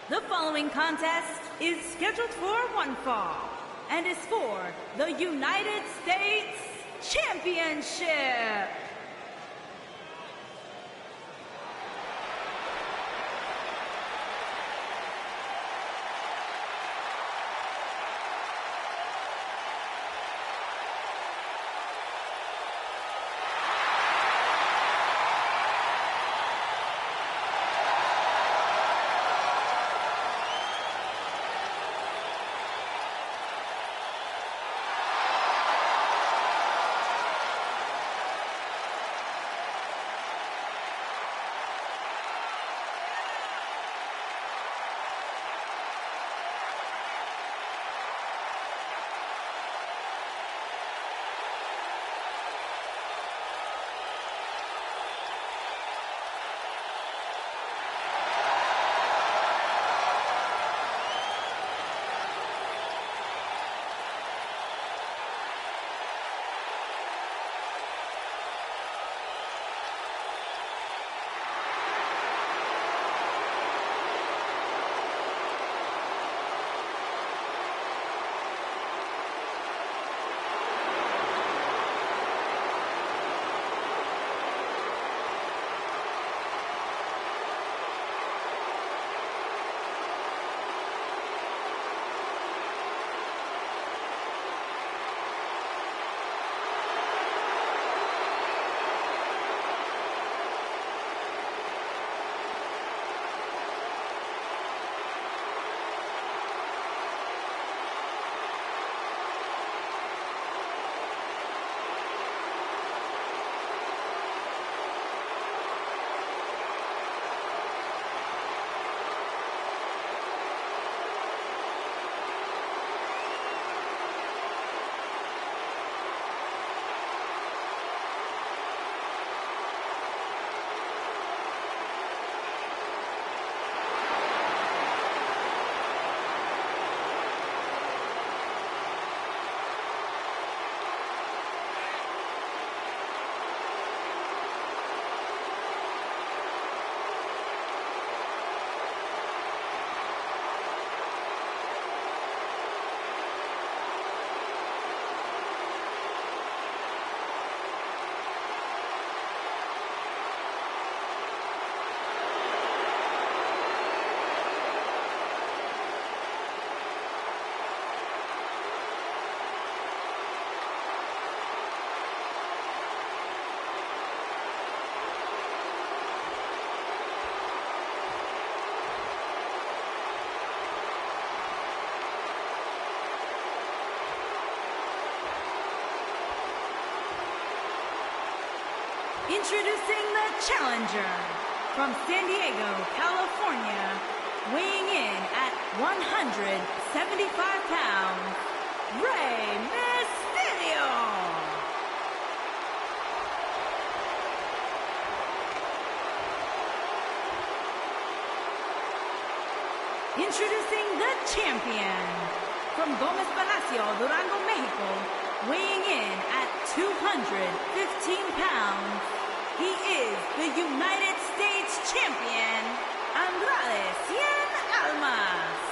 The following contest is scheduled for one fall and is for the United States Championship. Introducing the challenger from San Diego, California, weighing in at 175 pounds, Rey Mysterio. Introducing the champion from Gómez Palacio, Durango, Mexico, weighing in at 215 pounds. He is the United States Champion, Andrade Cien Almas.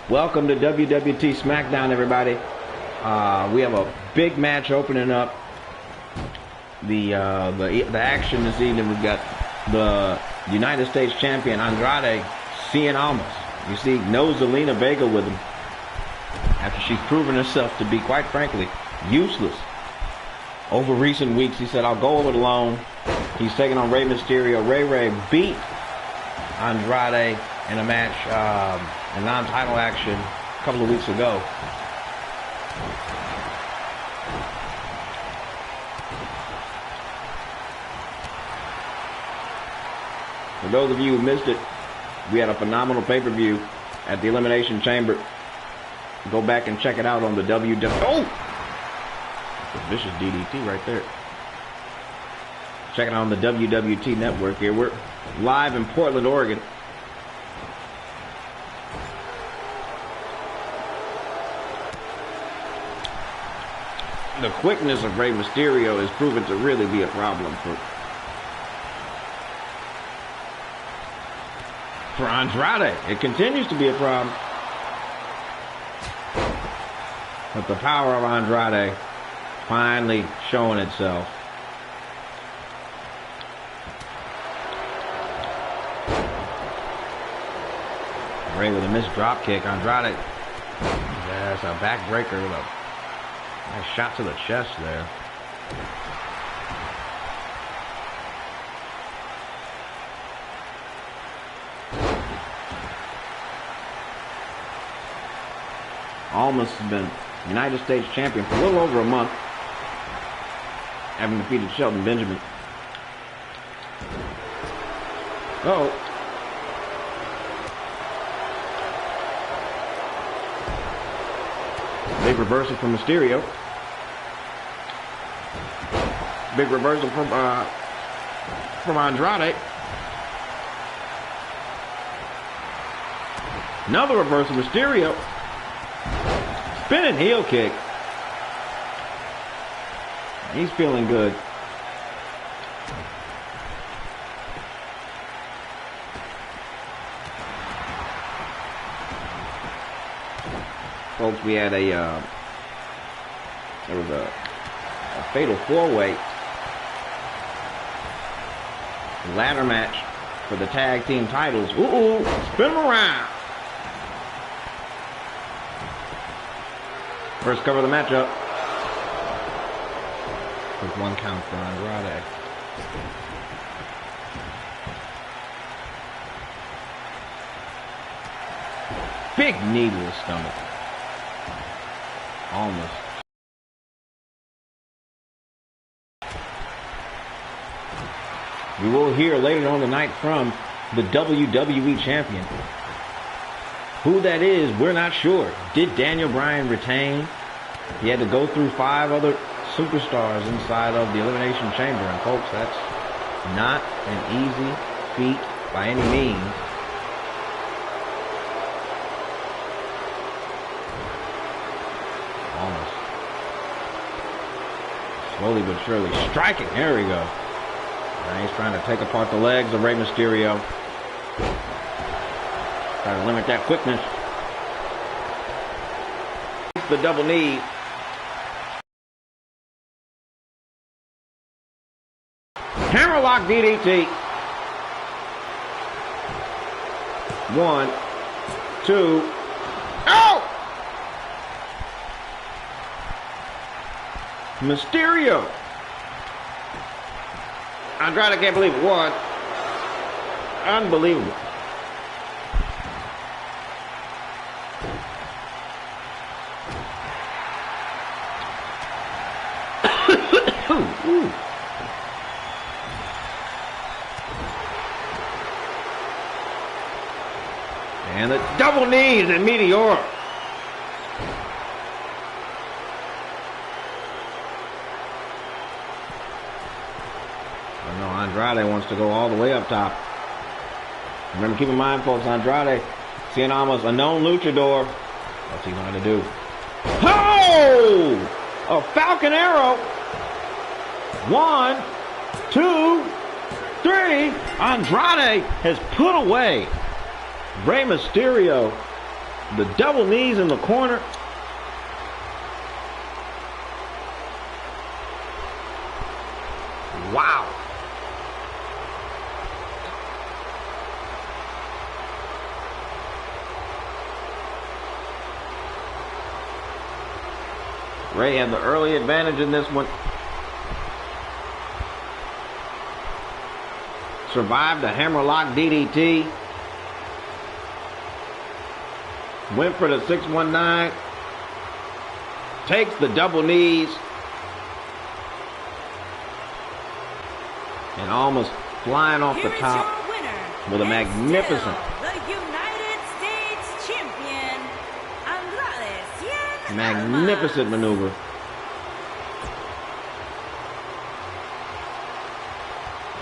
Welcome to WWT Smackdown, everybody. We have a big match opening up the action this evening. We've got the United States Champion Andrade Cien Almas. You see, no Zelina Vega with him after she's proven herself to be, quite frankly, useless over recent weeks. He said, "I'll go over it alone." He's taking on Rey Mysterio. Rey beat Andrade in a match, a non-title action a couple of weeks ago. For those of you who missed it, we had a phenomenal pay-per-view at the Elimination Chamber. Go back and check it out on the WWT. Oh! That's a vicious DDT right there. Check it out on the WWT network here. We're live in Portland, Oregon. The quickness of Rey Mysterio is proven to really be a problem for Andrade. It continues to be a problem. But the power of Andrade finally showing itself. Rey with a missed drop kick. Andrade. That's a backbreaker with a nice shot to the chest there. Almost has been United States champion for a little over a month, having defeated Shelton Benjamin. Oh. Big reversal from Mysterio. Big reversal from Andrade. Another reversal, Mysterio. Spinning heel kick. He's feeling good. Folks, we had there was a fatal four-way ladder match for the tag team titles. Ooh, spin them around. First cover of the matchup. With one count for Andrade. Big knee to the stomach. Almost. We will hear later on tonight from the WWE Champion. Who that is, we're not sure. Did Daniel Bryan retain? He had to go through 5 other superstars inside of the Elimination Chamber. And folks, that's not an easy feat by any means. Almost. Slowly but surely striking. There we go. Now he's trying to take apart the legs of Rey Mysterio. Try to limit that quickness. The double knee. Hammerlock DDT. 1, 2. Oh! Mysterio. Andrade can't believe it. 1. Unbelievable. Ooh. And the double knees and Meteor. I know Andrade wants to go all the way up top. Remember, keep in mind, folks, Andrade, seeing almost a known luchador. What's he going to do? Oh! A Falcon Arrow. 1, 2, 3. Andrade has put away Rey Mysterio. The double knees in the corner. Wow. Rey had the early advantage in this one. Survived a hammerlock DDT. Went for the 619. Takes the double knees. And almost flying off the top. Here is your winner, with a And magnificent, still the United States Champion, magnificent maneuver.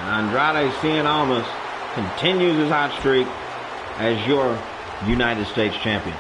And Andrade Cien Almas continues his hot streak as your United States Champion.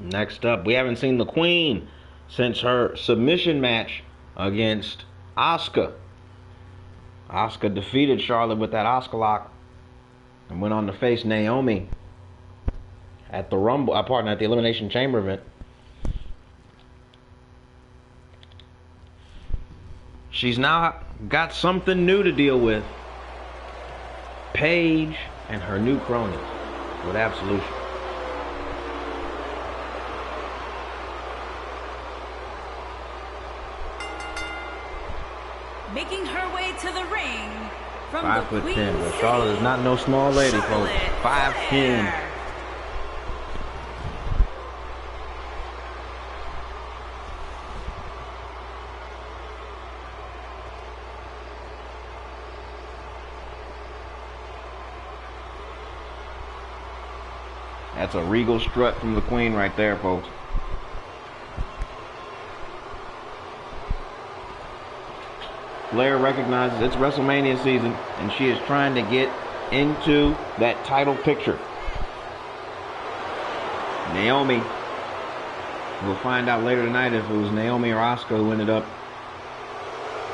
Next up, we haven't seen the Queen since her submission match against Asuka. Asuka defeated Charlotte with that Asuka lock and went on to face Naomi at the at the Elimination Chamber event. She's now got something new to deal with. Paige and her new cronies with Absolution. Making her way to the ring from 5'10", but Charlotte is not no small lady, folks. 5'10". That's a regal strut from the Queen right there, folks. Flair recognizes it's WrestleMania season, and she is trying to get into that title picture. Naomi, we'll find out later tonight if it was Naomi or Asuka who ended up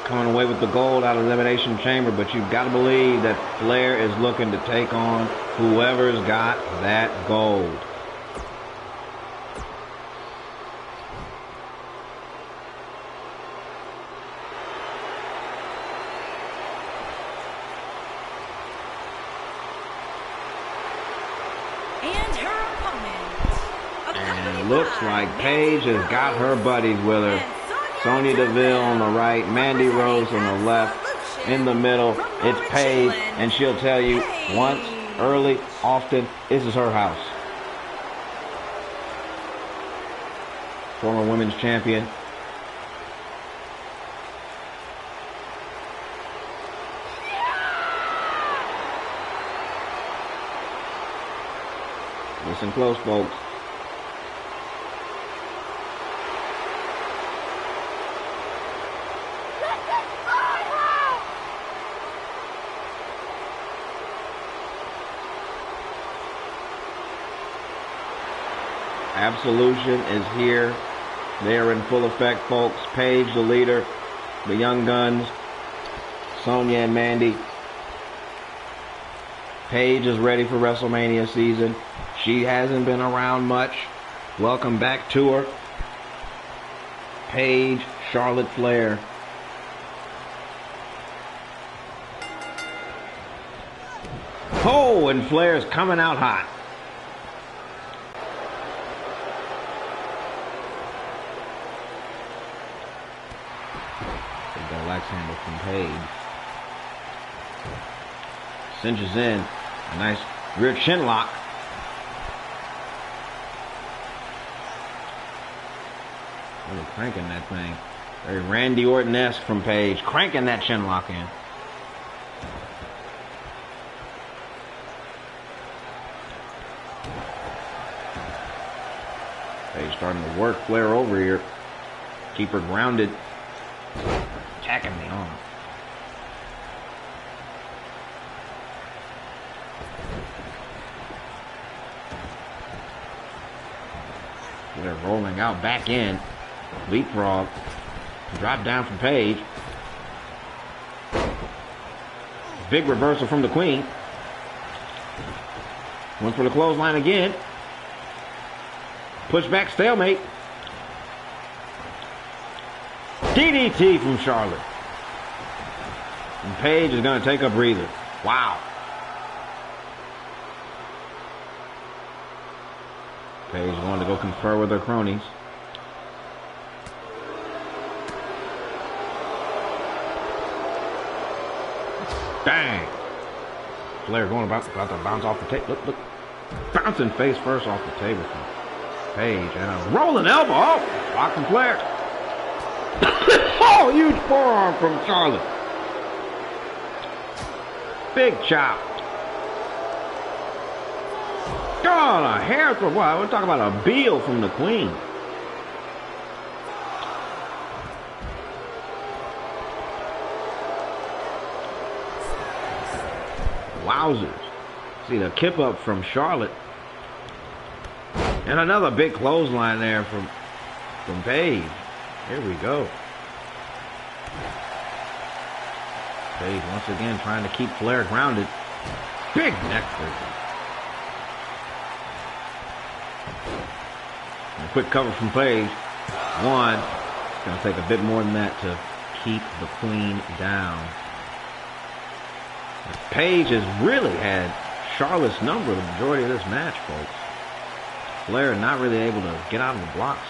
coming away with the gold out of Elimination Chamber, but you've got to believe that Flair is looking to take on whoever's got that gold. Looks like Paige has got her buddies with her. Sonya Deville on the right, Mandy Rose on the left. In the middle, it's Paige, and she'll tell you once, early, often, this is her house. Former women's champion. Listen close, folks. Absolution is here. They are in full effect, folks. Paige, the leader. The Young Guns. Sonya and Mandy. Paige is ready for WrestleMania season. She hasn't been around much. Welcome back to her. Paige, Charlotte Flair. Oh, and Flair's coming out hot. Axe handle from Paige. Cinches in. A nice rear chin lock. Really cranking that thing. Very Randy Orton-esque from Paige. Cranking that chin lock in. Paige starting to work Flair over here. Keep her grounded. Attacking the arm. They're rolling out back in. Leapfrog. Drop down from Paige. Big reversal from the Queen. Went for the clothesline again. Pushback stalemate. DDT from Charlotte. And Paige is going to take a breather. Wow. Paige wanted to go confer with her cronies. Dang. Flair going about to bounce off the table. Look. Bouncing face first off the table from Paige. And a rolling elbow. Oh, block from Flair. Oh, huge forearm from Charlotte. Big chop. God, a hair for what? We're talking about a Beal from the Queen. Wowzers. See the kip up from Charlotte. And another big clothesline there from Paige. Here we go. Paige once again trying to keep Flair grounded. Big neck breaker. A quick cover from Paige. One. It's going to take a bit more than that to keep the Queen down. Paige has really had Charlotte's number the majority of this match, folks. Flair not really able to get out of the blocks.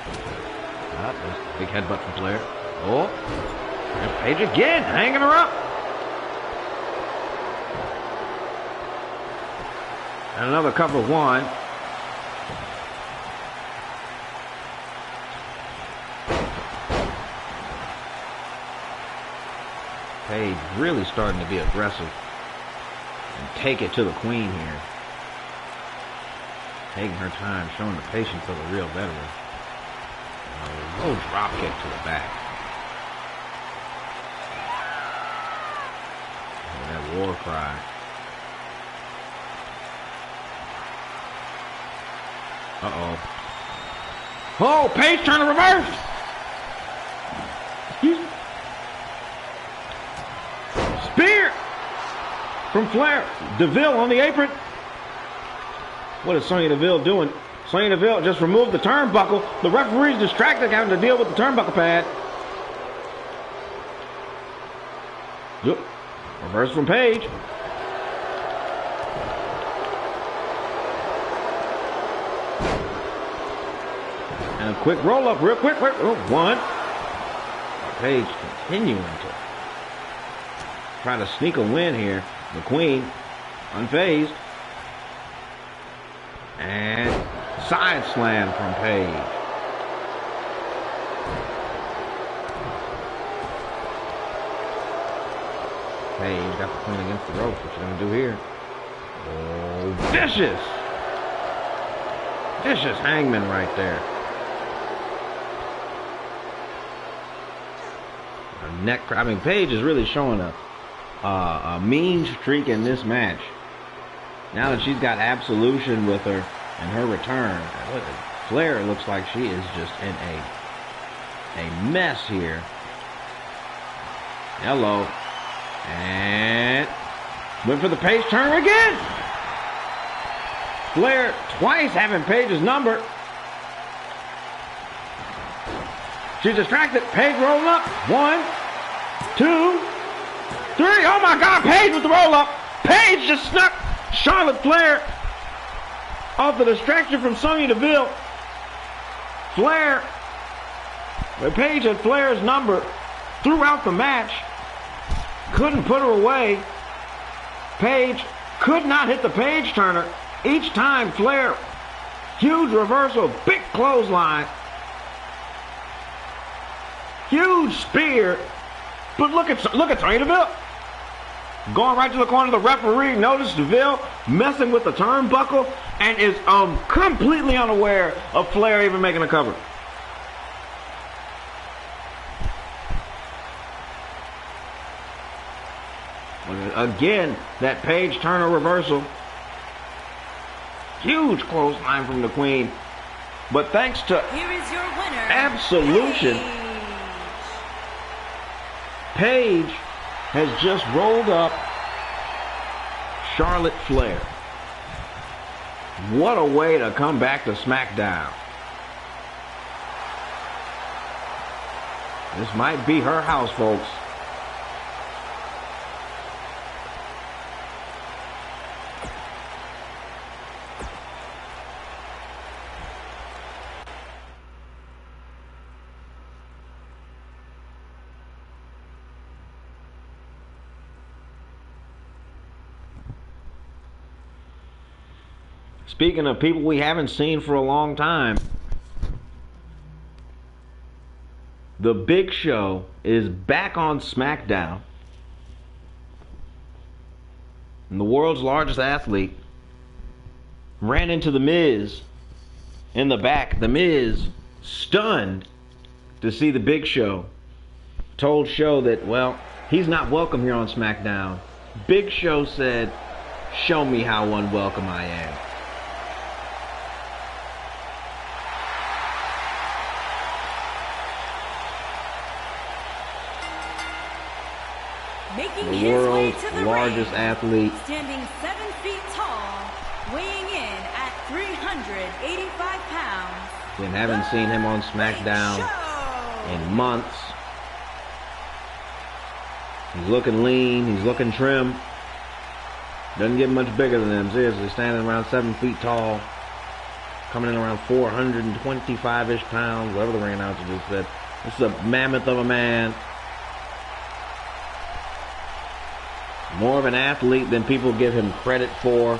There's a big headbutt from Flair. Oh, and Paige again, hanging her up. And another cover one. Paige really starting to be aggressive and take it to the Queen here. Taking her time, showing the patience of a real veteran. A low drop kick to the back. And that war cry. Uh-oh. Oh, Paige trying to reverse! Spear from Flair. DeVille on the apron. What is Sonya Deville doing? Sonya Deville just removed the turnbuckle. The referee's distracted, having to deal with the turnbuckle pad. Yep. Reverse from Paige. And a quick roll up, real quick. Oh, one. Paige continuing to try to sneak a win here. The Queen, unfazed. And side slam from Paige. Paige got the Queen against the ropes. What you gonna do here? Oh, vicious! Vicious hangman right there. A neck. I mean, Paige is really showing a mean streak in this match. Now that she's got absolution with her and her return, Flair looks like she is just in a mess here. Hello. And went for the Paige turn again. Flair twice having Paige's number. She's distracted. Paige rolling up. 1, 2, 3. Oh my God, Paige with the roll up. Paige just snuck Charlotte Flair off the distraction from Sonya Deville. Flair, where Paige had Flair's number throughout the match, couldn't put her away. Paige could not hit the Paige turner. Each time Flair, huge reversal, big clothesline, huge spear. But look at Sonya Deville. Going right to the corner, the referee noticed DeVille messing with the turnbuckle and is completely unaware of Flair even making a cover. Again, that Paige Turner reversal. Huge clothesline from the Queen. But thanks to Here is your winner, absolution, Paige has just rolled up Charlotte Flair. What a way to come back to SmackDown. This might be her house, folks. Speaking of people we haven't seen for a long time, the Big Show is back on SmackDown. And the world's largest athlete ran into The Miz in the back. The Miz, stunned to see the Big Show, told Show that, well, he's not welcome here on SmackDown. Big Show said, "Show me how unwelcome I am." Making The his way world's to the largest ring, athlete. standing 7 feet tall, weighing in at 385 pounds. We haven't seen him on SmackDown in months. He's looking lean. He's looking trim. Doesn't get much bigger than him. Seriously, standing around 7 feet tall. Coming in around 425-ish pounds. Whatever the ring announcer just said. This is a mammoth of a man. More of an athlete than people give him credit for.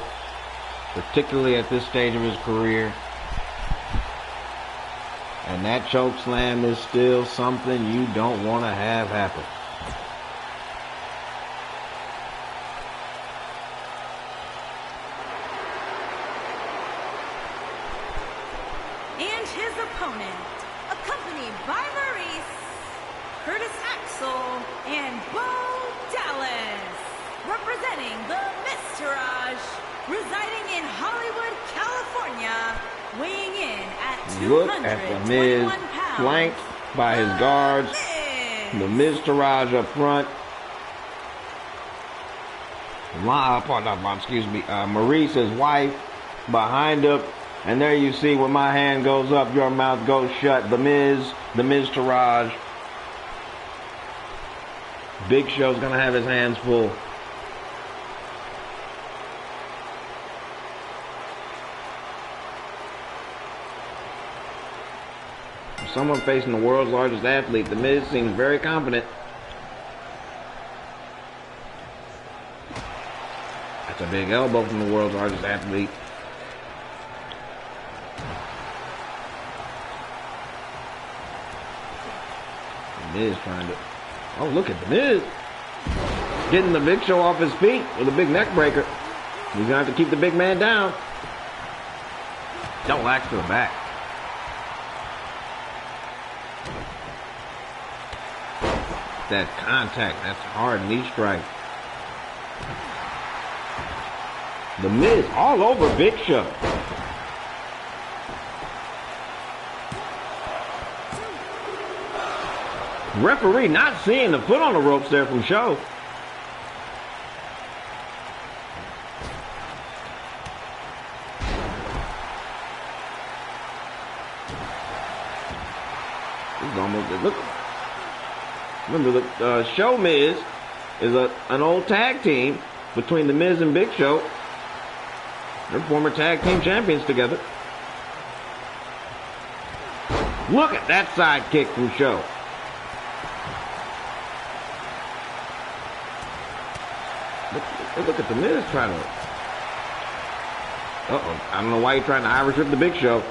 Particularly at this stage of his career. And that choke slam is still something you don't want to have happen. And his opponent, accompanied by Maurice, Curtis Axel, and Bo Dallas, representing the Mistourage, residing in Hollywood, California, weighing in at 221 Look at the Miz, pounds. flanked by his guards. The Mistourage up front. Maurice, his wife, behind him. And there you see, when my hand goes up, your mouth goes shut. The Mistourage. Big Show's going to have his hands full. For someone facing the world's largest athlete, The Miz seems very confident. That's a big elbow from the world's largest athlete. The Miz trying to... Oh, look at The Miz. Getting the Big Show off his feet with a big neck breaker. He's going to have to keep the big man down. Don't axe to the back. That contact, that's a hard knee strike. The Miz all over Big Show. Referee not seeing the foot on the ropes there from Show. This is almost, look. Remember, the Show Miz is an old tag team between The Miz and Big Show. They're former tag team champions together. Look at that side kick from Show. Look at The Miz trying to... Uh-oh. I don't know why he's trying to Irish whip the Big Show.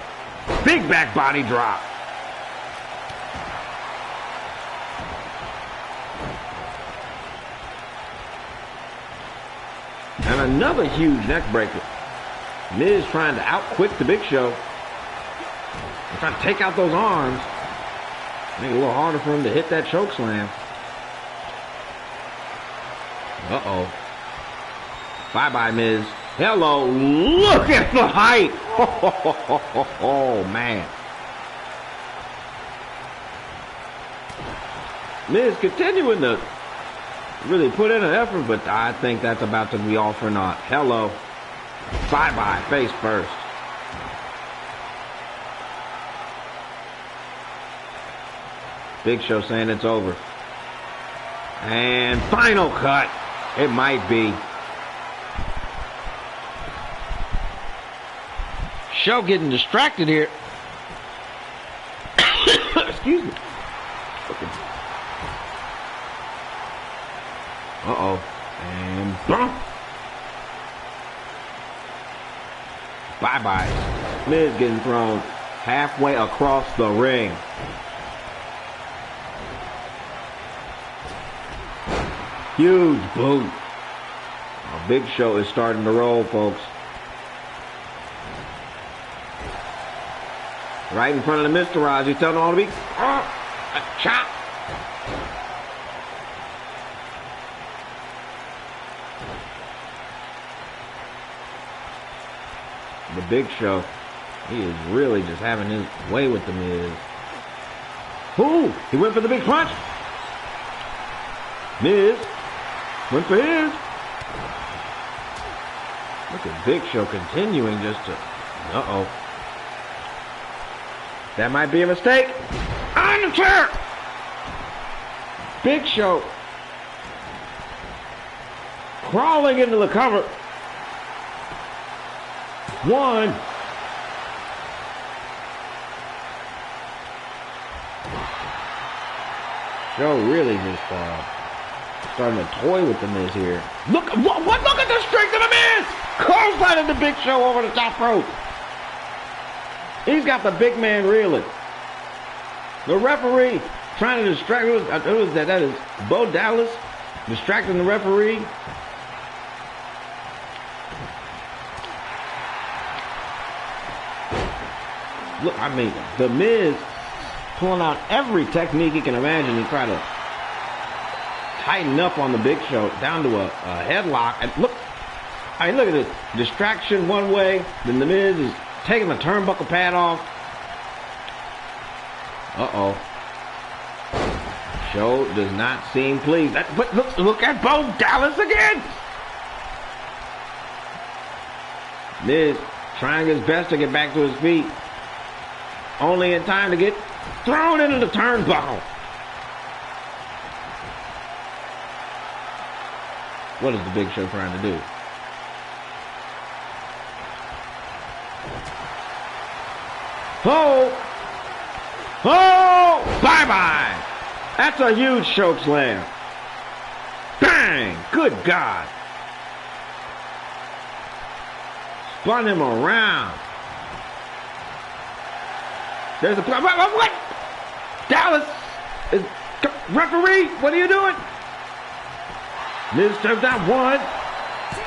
Big back body drop. And another huge neck breaker. Miz trying to outquick the Big Show. And trying to take out those arms. Make it a little harder for him to hit that choke slam. Uh-oh. Bye-bye, Miz. Hello. Look at the height. Oh, man. Miz continuing to really put in an effort, but I think that's about to be all for naught. Hello. Bye-bye. Face first. Big Show saying it's over. And final cut. It might be. Show getting distracted here. Excuse me. Okay. Uh-oh. And bump. Bye-bye. Miz getting thrown halfway across the ring. Huge boot. A Big Show is starting to roll, folks. Right in front of the Mr. Raj. He's telling all to be. A chop. The Big Show, he is really just having his way with the Miz. Ooh, he went for the big punch. Miz went for his. Look at Big Show continuing just to... Uh-oh. That might be a mistake. On the chair! Big Show crawling into the cover. One. Show really just starting to toy with the Miz here. Look at the strength of the Miz! Clothesline of the Big Show over the top rope. He's got the big man reeling. The referee trying to distract. Who is that? That is Bo Dallas distracting the referee. Look, I mean, the Miz pulling out every technique he can imagine. He tried to tighten up on the Big Show down to a headlock. And look, I mean, look at this. Distraction one way, then the Miz is taking the turnbuckle pad off. Uh-oh. Show does not seem pleased. But look at Bo Dallas again. Miz trying his best to get back to his feet. Only in time to get thrown into the turnbuckle. What is the Big Show trying to do? Oh! Oh! Bye-bye! That's a huge choke slam. Bang! Good God. Spun him around. There's a... What? Dallas is... Referee, what are you doing? Miz steps down. 1,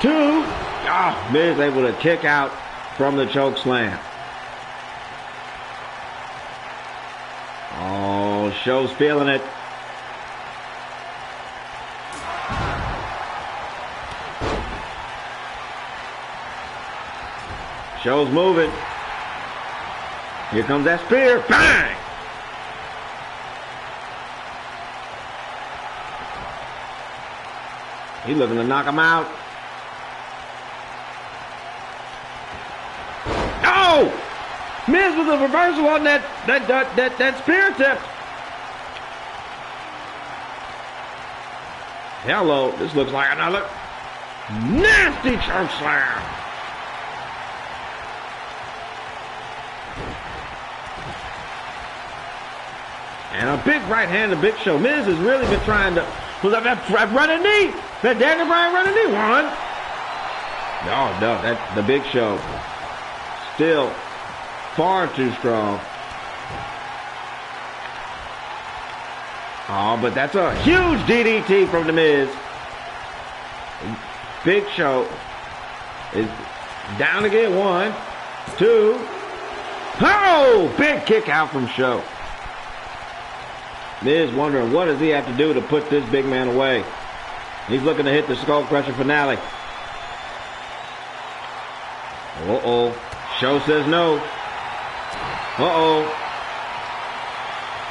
2. Oh, Miz able to kick out from the choke slam. Oh, Show's feeling it. Show's moving. Here comes that spear. Bang! He's looking to knock him out. Oh! Miz with a reversal on that spear tip. Hello, this looks like another nasty choke slam. And a big right hand to Big Show. Miz has really been trying to... That running knee. That Daniel Bryan running knee. 1. No, that's the Big Show. Still far too strong. Oh, but that's a huge DDT from the Miz. Big Show is down again. 1, 2. Oh, big kick out from Show. Miz wondering what does he have to do to put this big man away. He's looking to hit the skull crusher finale. Uh-oh. Show says no. Uh-oh.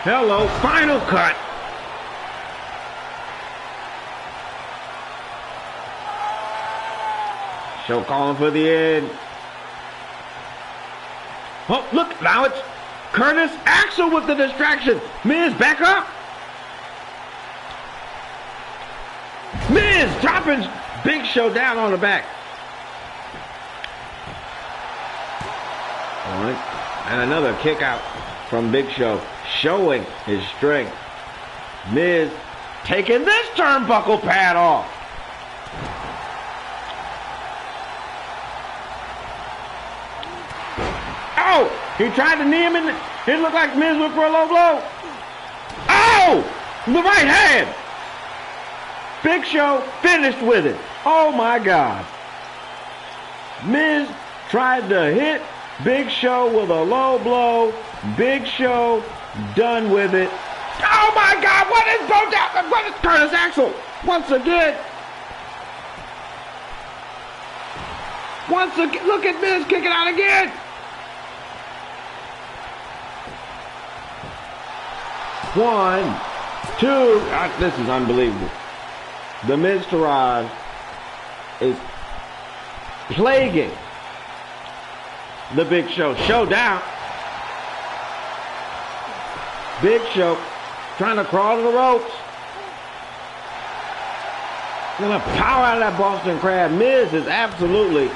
Hello. Final cut. Show calling for the end. Oh, look. Now it's Curtis Axel with the distraction. Miz, back up. Miz dropping Big Show down on the back. All right. And another kick out from Big Show, showing his strength. Miz taking this turnbuckle pad off. Oh! He tried to knee him in. It looked like Miz went for a low blow. Oh! The right hand. Big Show finished with it. Oh my God. Miz tried to hit Big Show with a low blow. Big Show done with it. Oh my God! What is Bo Dallas? What is Curtis Axel? Once again, look at Miz kicking out again. One, two. This is unbelievable. The Miz Taraj is plaguing the Big Show. Showdown. Big Show trying to crawl to the ropes. Gonna power out of that Boston Crab. Miz has absolutely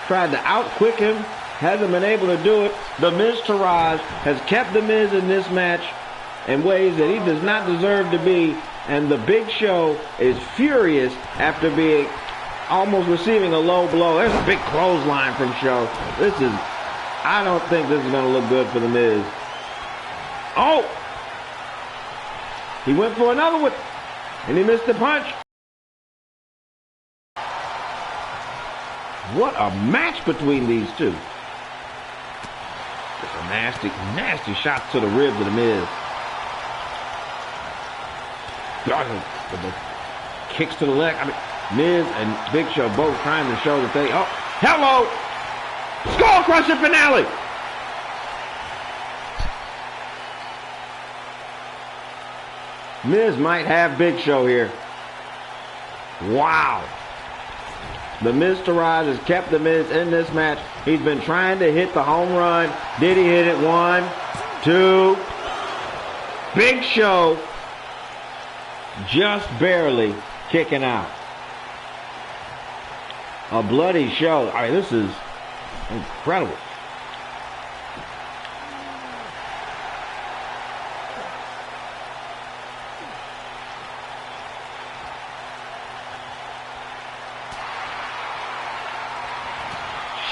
tried to outquick him. Hasn't been able to do it. The Miz Taraj has kept the Miz in this match in ways that he does not deserve to be. And the Big Show is furious after being almost receiving a low blow. There's a big clothesline from Show. I don't think this is going to look good for the Miz. Oh! He went for another one, and he missed the punch. What a match between these two. Just a nasty, nasty shot to the ribs of the Miz. With the kicks to the leg. I mean, Miz and Big Show both trying to show that they... Oh, hello! Skull Crusher finale! Miz might have Big Show here. Wow. The Miz Taraj has kept the Miz in this match. He's been trying to hit the home run. Did he hit it? 1, 2. Big Show just barely kicking out. A bloody show. I mean, this is incredible.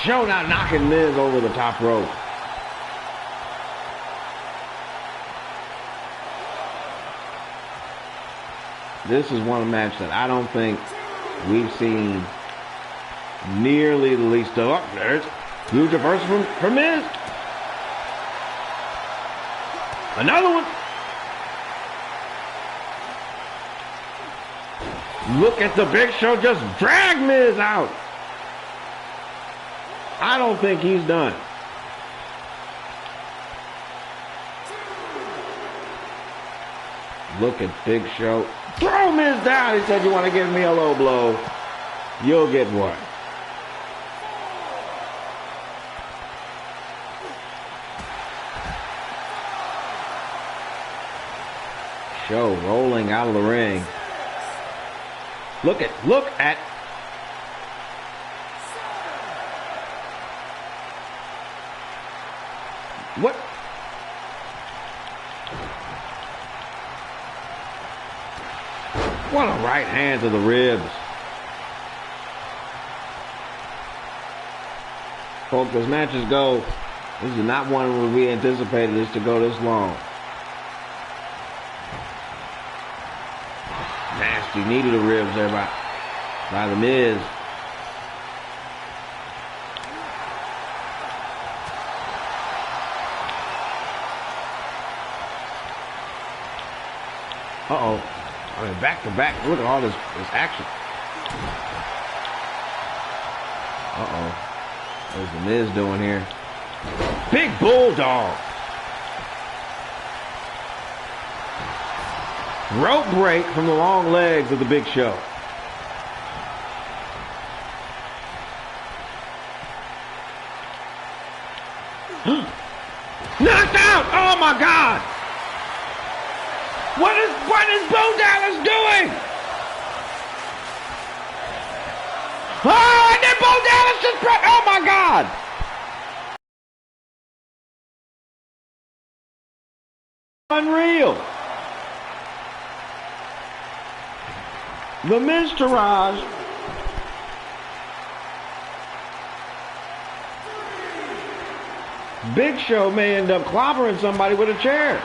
Show now knocking Miz over the top rope. This is one match that I don't think we've seen nearly the least of. Oh, there's huge reversal from Miz. Another one. Look at the Big Show just drag Miz out. I don't think he's done. Look at Big Show. Throw Miz down. He said, you want to give me a low blow? You'll get one. Show rolling out of the ring. Look at what? What a right hand to the ribs. Folks, as matches go, this is not one where we anticipated this to go this long. Nasty knee to the ribs there by the Miz. Uh-oh. I mean, back to back. Look at all this action. Uh-oh. What's the Miz doing here? Big Bulldog. Rope break from the long legs of the Big Show. Knocked out! Oh my God! What is Bo Dallas doing? Oh, and then Bo Dallas just oh my God! Unreal. The Miz Taraj Big Show may end up clobbering somebody with a chair.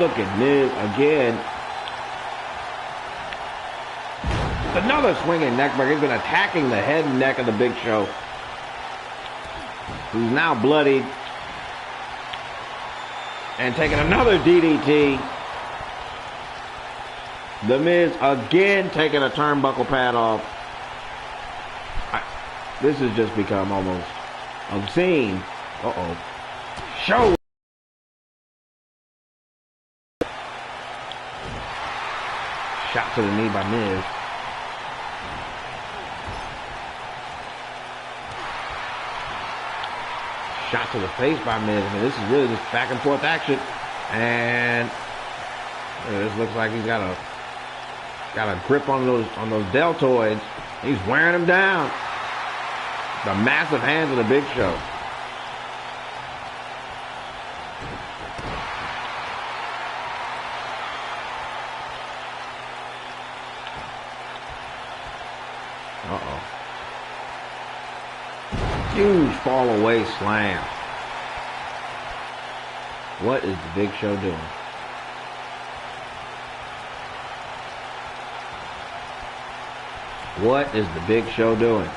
Look at Miz again. Another swinging neckbreaker. He's been attacking the head and neck of the Big Show, who's now bloodied, and taking another DDT. The Miz again taking a turnbuckle pad off. This has just become almost obscene. Uh-oh. Show. Shot to the knee by Miz. Shot to the face by Miz. I mean, this is really just back and forth action. And this looks like he's got a grip on those deltoids. He's wearing them down. The massive hands of the Big Show. Uh-oh. Huge fall away slam. What is the Big Show doing? What is the Big Show doing?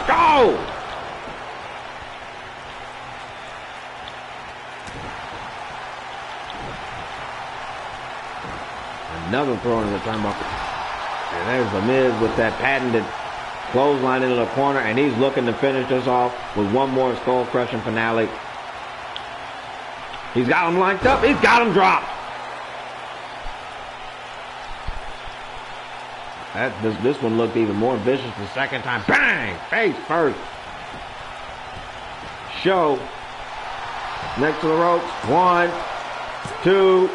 Go! Another throw into the turnbuckle. And there's the Miz with that patented clothesline into the corner, and he's looking to finish this off with one more skull-crushing finale. He's got him lined up. He's got him dropped. This one looked even more vicious the second time. Bang! Face first. Show. Next to the ropes. 1, 2,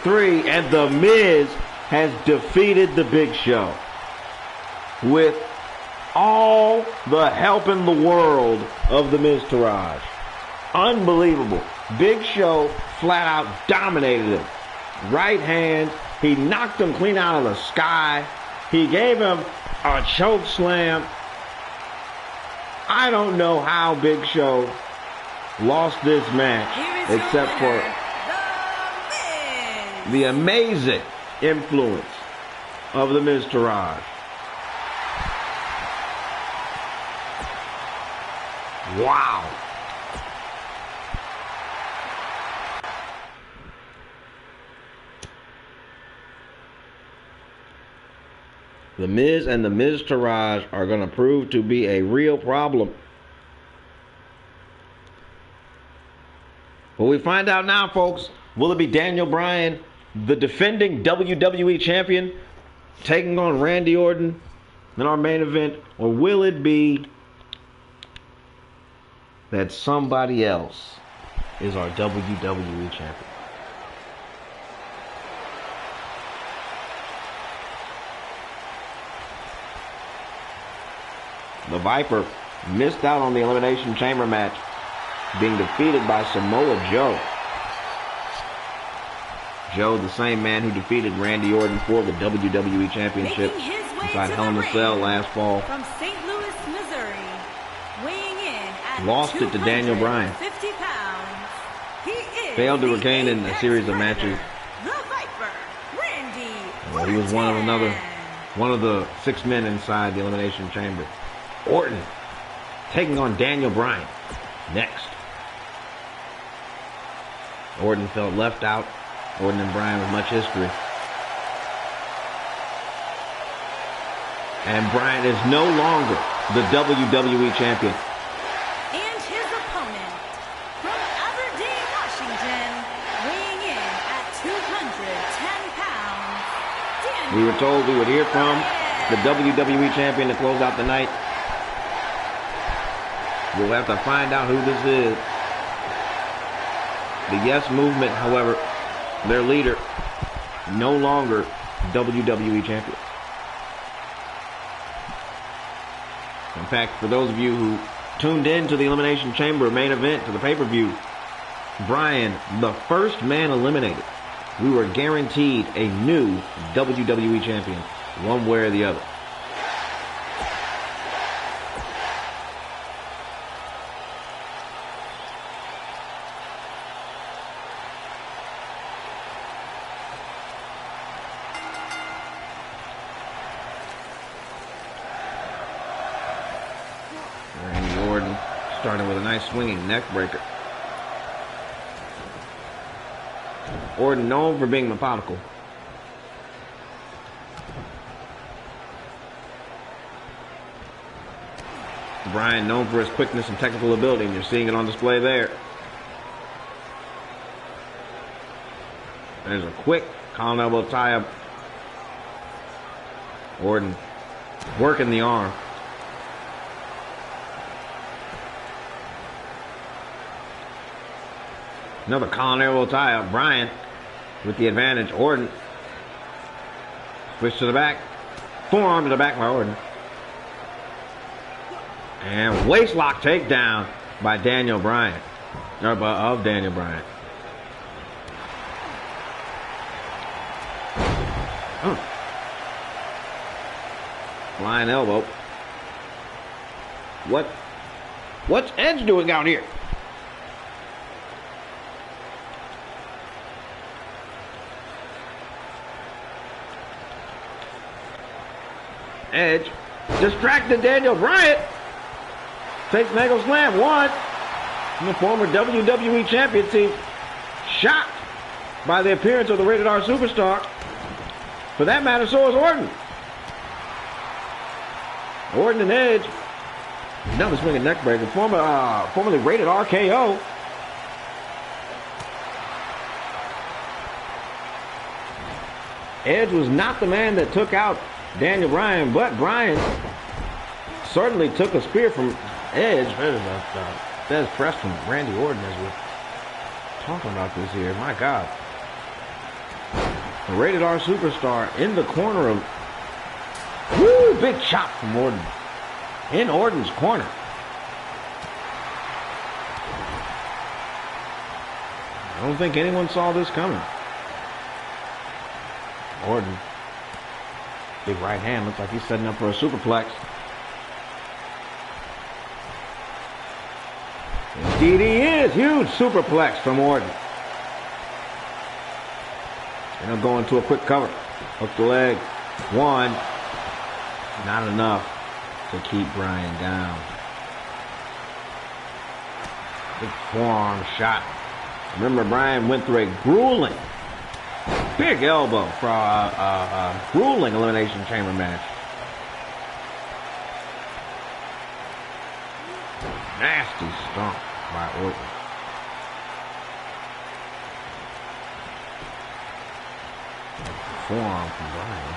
3. And the Miz has defeated the Big Show with all the help in the world of the Miztourage. Unbelievable. Big Show flat out dominated him. Right hand. He knocked him clean out of the sky. He gave him a choke slam. I don't know how Big Show lost this match except for the amazing influence of the Miztourage. Wow. The Miz and the Miztourage are going to prove to be a real problem. Well, we find out now, folks. Will it be Daniel Bryan, the defending WWE Champion, taking on Randy Orton in our main event? Or will it be that somebody else is our WWE Champion? The Viper missed out on the Elimination Chamber match, being defeated by Samoa Joe. Joe, the same man who defeated Randy Orton for the WWE Championship inside Hell in a Cell last fall. From St. Louis, Missouri, weighing in at lost it to Daniel Bryan. 50 pounds. He is failed to retain in a series of matches. The Viper, Randy Well, he was one of the 6 men inside the Elimination Chamber. Orton taking on Daniel Bryan next. Orton felt left out. Orton and Bryan with much history. And Bryan is no longer the WWE Champion. And his opponent from Aberdeen, Washington, weighing in at 210 pounds. We were told we would hear from the WWE Champion to close out the night. We'll have to find out who this is. The Yes Movement, however, their leader, no longer WWE Champion. In fact, for those of you who tuned in to the Elimination Chamber main event, to the pay-per-view, Bryan, the first man eliminated, we were guaranteed a new WWE Champion, one way or the other. starting with a nice swinging neck breaker. Orton known for being methodical. Bryan known for his quickness and technical ability, and you're seeing it on display there. There's a quick collar elbow tie-up. Orton working the arm. Another collar elbow tie-up. Bryan with the advantage. Orton. Switch to the back. Forearm to the back by Orton. And waistlock takedown by Daniel Bryan. Of Daniel Bryan. Flying elbow. What's Edge doing out here? Edge distracted Daniel Bryan. Takes an ankle slam. One. And the former WWE Champion team shocked by the appearance of the Rated R Superstar. For that matter, so is Orton. Orton and Edge. Another swinging neck breaker. Formerly Rated RKO. Edge was not the man that took out Daniel Bryan, but Bryan certainly took a spear from Edge. There's press from Randy Orton as we're talking about this here. My God. The Rated R Superstar in the corner of... Woo! Big chop from Orton. In Orton's corner. I don't think anyone saw this coming. Orton. Big right hand. Looks like he's setting up for a superplex. Indeed he is. Huge superplex from Orton. And he'll go into a quick cover. Hook the leg. One. Not enough to keep Bryan down. Big forearm shot. Remember, Bryan went through a grueling, big elbow for a grueling Elimination Chamber match. Nasty stomp by Orton. Forearm from Bryan.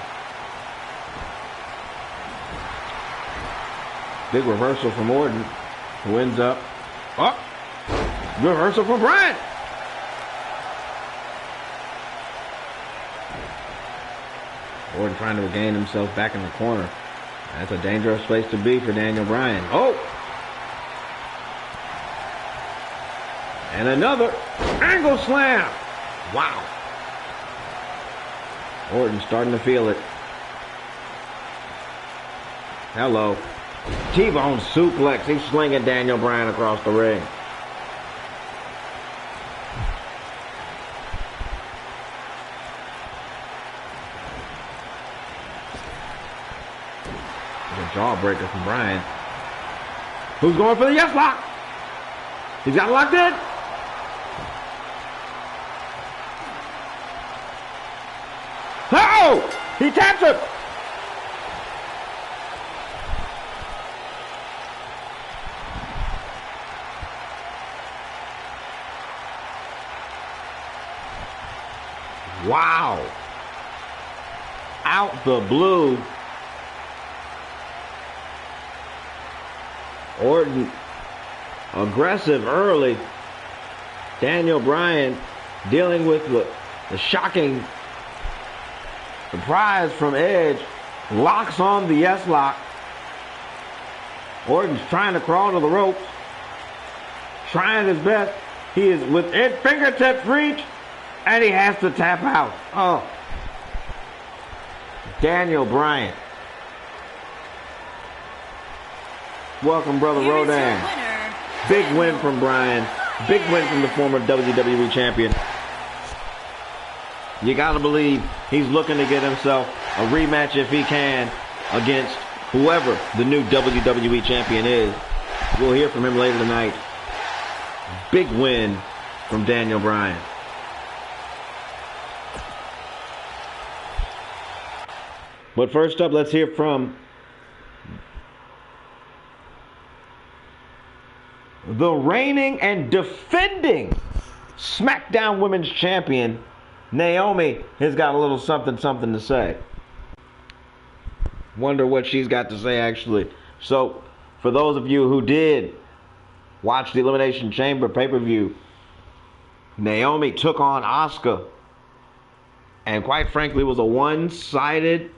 Big reversal from Orton, who ends up... Oh! Reversal from Bryan! Orton trying to regain himself back in the corner. That's a dangerous place to be for Daniel Bryan. Oh! And another angle slam! Wow! Orton starting to feel it. Hello. T-bone suplex. He's slinging Daniel Bryan across the ring. There's a jawbreaker from Bryan. Who's going for the yes lock? He's got it locked in. Oh! He taps him. Wow. Out the blue. Orton aggressive early. Daniel Bryan dealing with the shocking surprise from Edge. Locks on the yes lock. Orton's trying to crawl to the ropes. Trying his best. He is within fingertips reach. And he has to tap out. Oh. Daniel Bryan. Welcome, Brother Rodan. Big win from Bryan. Big win from the former WWE Champion. You gotta believe he's looking to get himself a rematch if he can against whoever the new WWE Champion is. We'll hear from him later tonight. Big win from Daniel Bryan. But first up, let's hear from the reigning and defending SmackDown Women's Champion, Naomi, has got a little something to say. Wonder what she's got to say, actually. So, for those of you who did watch the Elimination Chamber pay-per-view, Naomi took on Asuka, and quite frankly, it was a one-sided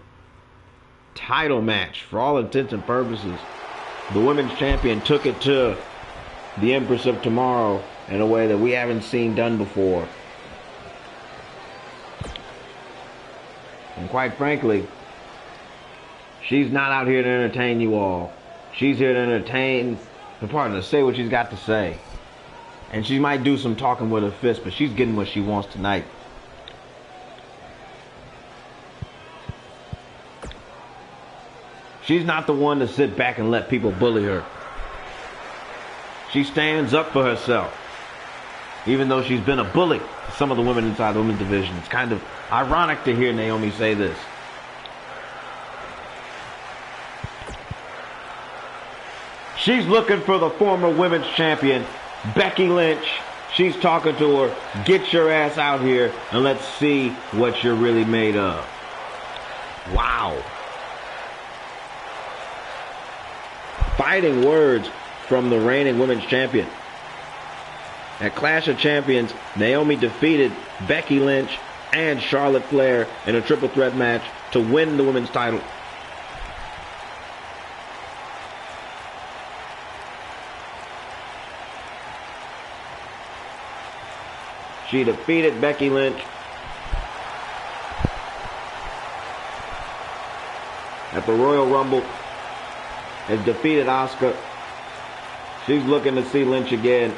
title match for all intents and purposes. The women's champion took it to the Empress of Tomorrow in a way that we haven't seen done before. And quite frankly, she's not out here to entertain you all. She's here to entertain the partner, to say what she's got to say. And she might do some talking with her fist, but she's getting what she wants tonight. She's not the one to sit back and let people bully her. She stands up for herself. Even though she's been a bully to some of the women inside the women's division. It's kind of ironic to hear Naomi say this. She's looking for the former women's champion, Becky Lynch. She's talking to her, get your ass out here and let's see what you're really made of. Wow. Fighting words from the reigning women's champion. At Clash of Champions, Naomi defeated Becky Lynch and Charlotte Flair in a triple threat match to win the women's title. She defeated Becky Lynch at the Royal Rumble, has defeated Asuka. She's looking to see Lynch again.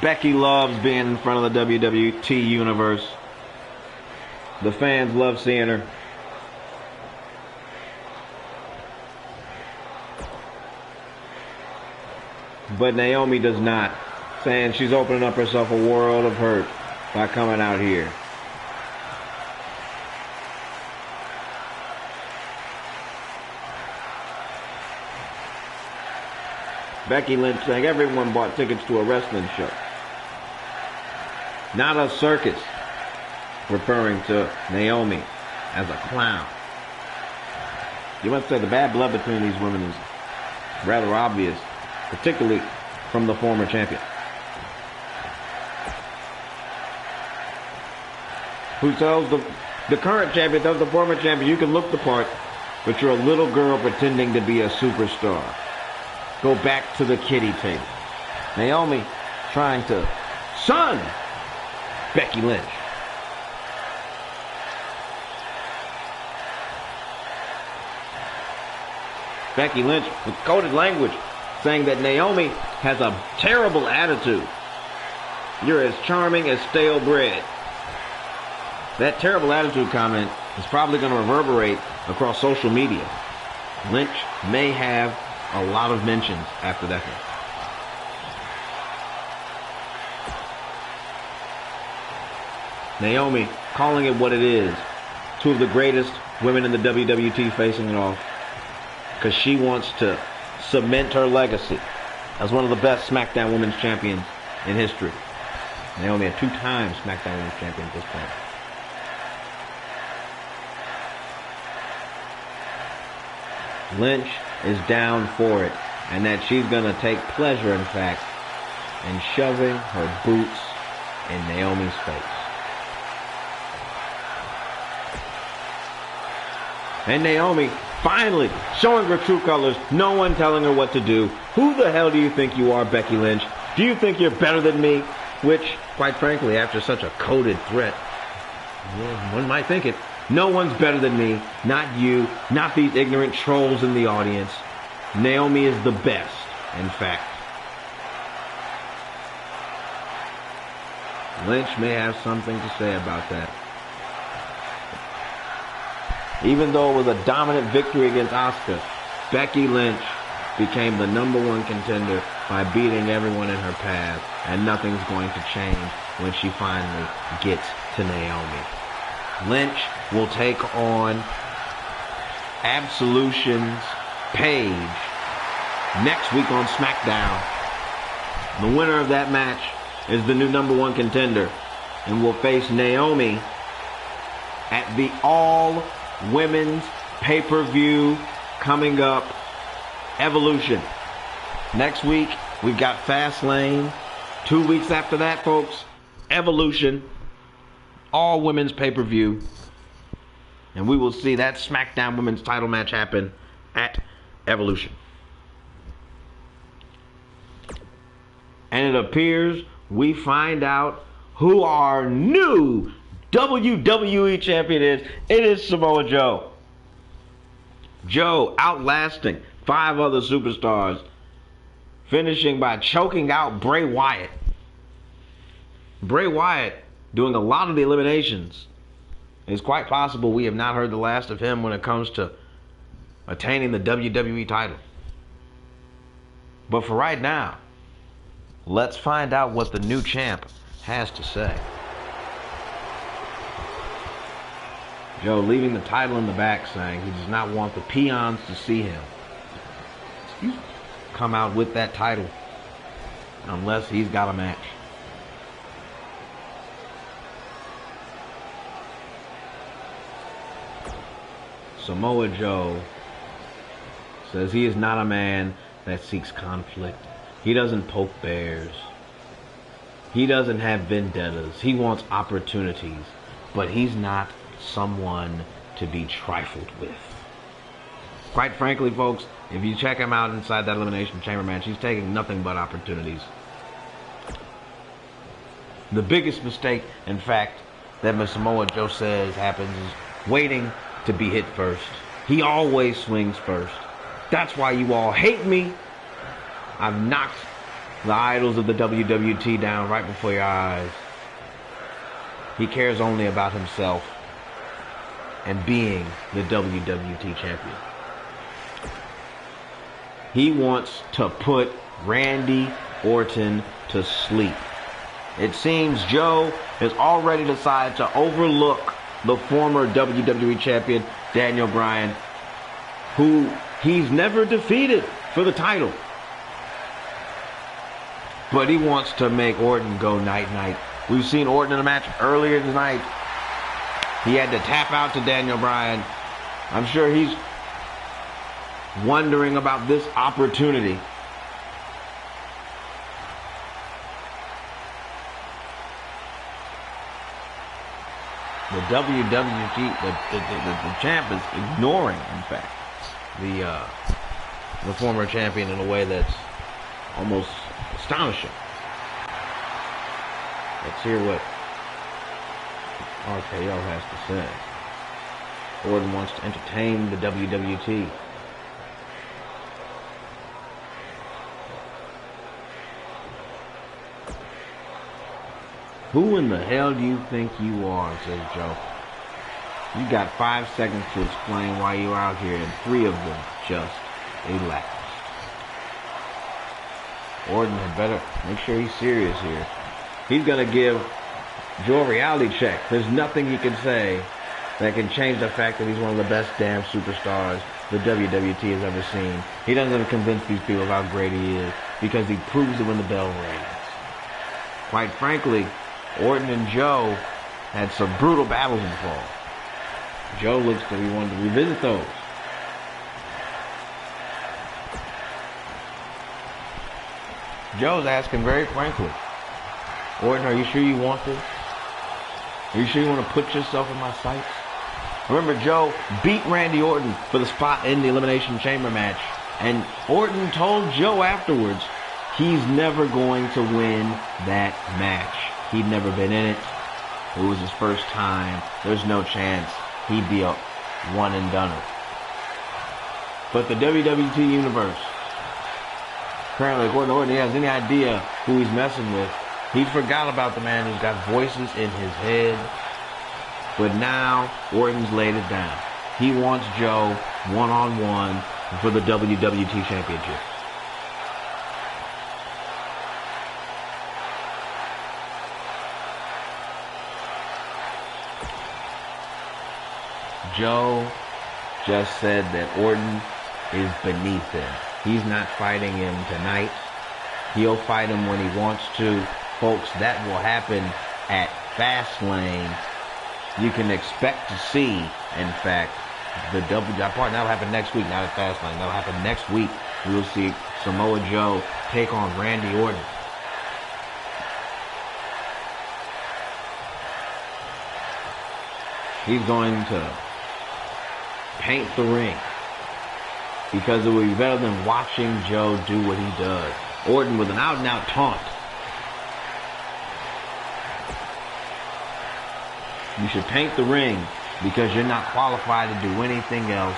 Becky loves being in front of the WWT universe. The fans love seeing her. But Naomi does not, saying she's opening up herself a world of hurt by coming out here. Becky Lynch saying everyone bought tickets to a wrestling show, not a circus, referring to Naomi as a clown. You must say the bad blood between these women is rather obvious, particularly from the former champion, who tells the current champion, tells the former champion, you can look the part, but you're a little girl pretending to be a superstar. Go back to the kiddie table. Naomi trying to son Becky Lynch. Becky Lynch with coded language saying that Naomi has a terrible attitude. You're as charming as stale bread. That terrible attitude comment is probably going to reverberate across social media. Lynch may have a lot of mentions after that one. Naomi calling it what it is. Two of the greatest women in the WWT facing it off. Because she wants to cement her legacy as one of the best SmackDown Women's Champions in history. Naomi, a two-time SmackDown Women's Champion at this point. Lynch is down for it, and that she's going to take pleasure, in fact, in shoving her boots in Naomi's face. And Naomi finally showing her true colors, no one telling her what to do. Who the hell do you think you are, Becky Lynch? Do you think you're better than me? Which, quite frankly, after such a coded threat, well, one might think it. No one's better than me. Not you. Not these ignorant trolls in the audience. Naomi is the best, in fact. Lynch may have something to say about that. Even though it was a dominant victory against Asuka, Becky Lynch became the #1 contender by beating everyone in her path, and nothing's going to change when she finally gets to Naomi. Lynch will take on Absolution's Paige next week on SmackDown. The winner of that match is the new #1 contender and will face Naomi at the all-women's pay-per-view coming up, Evolution. Next week, we've got Fastlane. 2 weeks after that, folks, Evolution, all-women's pay-per-view. And we will see that SmackDown Women's title match happen at Evolution. And it appears we find out who our new WWE Champion is. It is Samoa Joe. Joe outlasting 5 other superstars, finishing by choking out Bray Wyatt. Bray Wyatt doing a lot of the eliminations. It's quite possible we have not heard the last of him when it comes to attaining the WWE title. But for right now, let's find out what the new champ has to say. Joe leaving the title in the back, saying he does not want the peons to see him come out with that title unless he's got a match. Samoa Joe says he is not a man that seeks conflict. He doesn't poke bears. He doesn't have vendettas. He wants opportunities, but he's not someone to be trifled with. Quite frankly, folks, if you check him out inside that Elimination Chamber match, he's taking nothing but opportunities. The biggest mistake, in fact, that Samoa Joe says happens is waiting to be hit first. He always swings first. That's why you all hate me. I've knocked the idols of the WWT down right before your eyes. He cares only about himself and being the WWT Champion. He wants to put Randy Orton to sleep. It seems Joe has already decided to overlook the former WWE Champion, Daniel Bryan, who he's never defeated for the title. But he wants to make Orton go night-night. We've seen Orton in a match earlier tonight. He had to tap out to Daniel Bryan. I'm sure he's wondering about this opportunity. The WWT, the champ is ignoring, in fact, the former champion in a way that's almost astonishing. Let's hear what RKO has to say. Orton wants to entertain the WWT. Who in the hell do you think you are, says Joe. You got 5 seconds to explain why you're out here, and 3 of them just elapsed. Orton had better make sure he's serious here. He's going to give Joe a reality check. There's nothing he can say that can change the fact that he's one of the best damn superstars the WWT has ever seen. He doesn't convince these people how great he is because he proves it when the bell rings. Quite frankly, Orton and Joe had some brutal battles in the fall. Joe looks like he wanted to revisit those. Joe's asking very frankly, Orton, are you sure you want this? Are you sure you want to put yourself in my sights? Remember, Joe beat Randy Orton for the spot in the Elimination Chamber match. And Orton told Joe afterwards he's never going to win that match. He'd never been in it. It was his first time. There's no chance he'd be a one and doneer. But the WWT Universe, apparently according to Orton, he has any idea who he's messing with. He forgot about the man who's got voices in his head. But now, Orton's laid it down. He wants Joe one-on-one for the WWT Championship. Joe just said that Orton is beneath him. He's not fighting him tonight. He'll fight him when he wants to. Folks, that will happen at Fastlane. You can expect to see, in fact, that'll happen next week, not at Fastlane. That'll happen next week. We'll see Samoa Joe take on Randy Orton. He's going to paint the ring because it will be better than watching Joe do what he does. Orton with an out-and-out taunt. You should paint the ring because you're not qualified to do anything else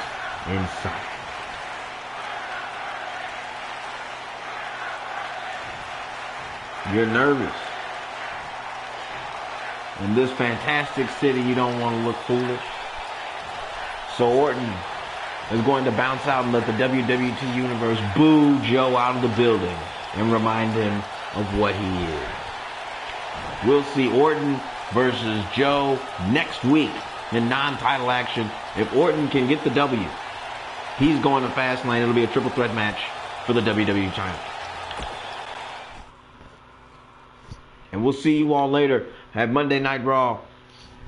inside. You're nervous. In this fantastic city, you don't want to look foolish. So Orton is going to bounce out and let the WWT Universe boo Joe out of the building and remind him of what he is. We'll see Orton versus Joe next week in non-title action. If Orton can get the W, he's going to Fastlane. It'll be a triple threat match for the WWE title. And we'll see you all later at Monday Night Raw,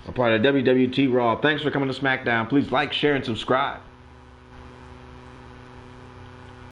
a part of WWT Raw. Thanks for coming to SmackDown. Please like, share, and subscribe.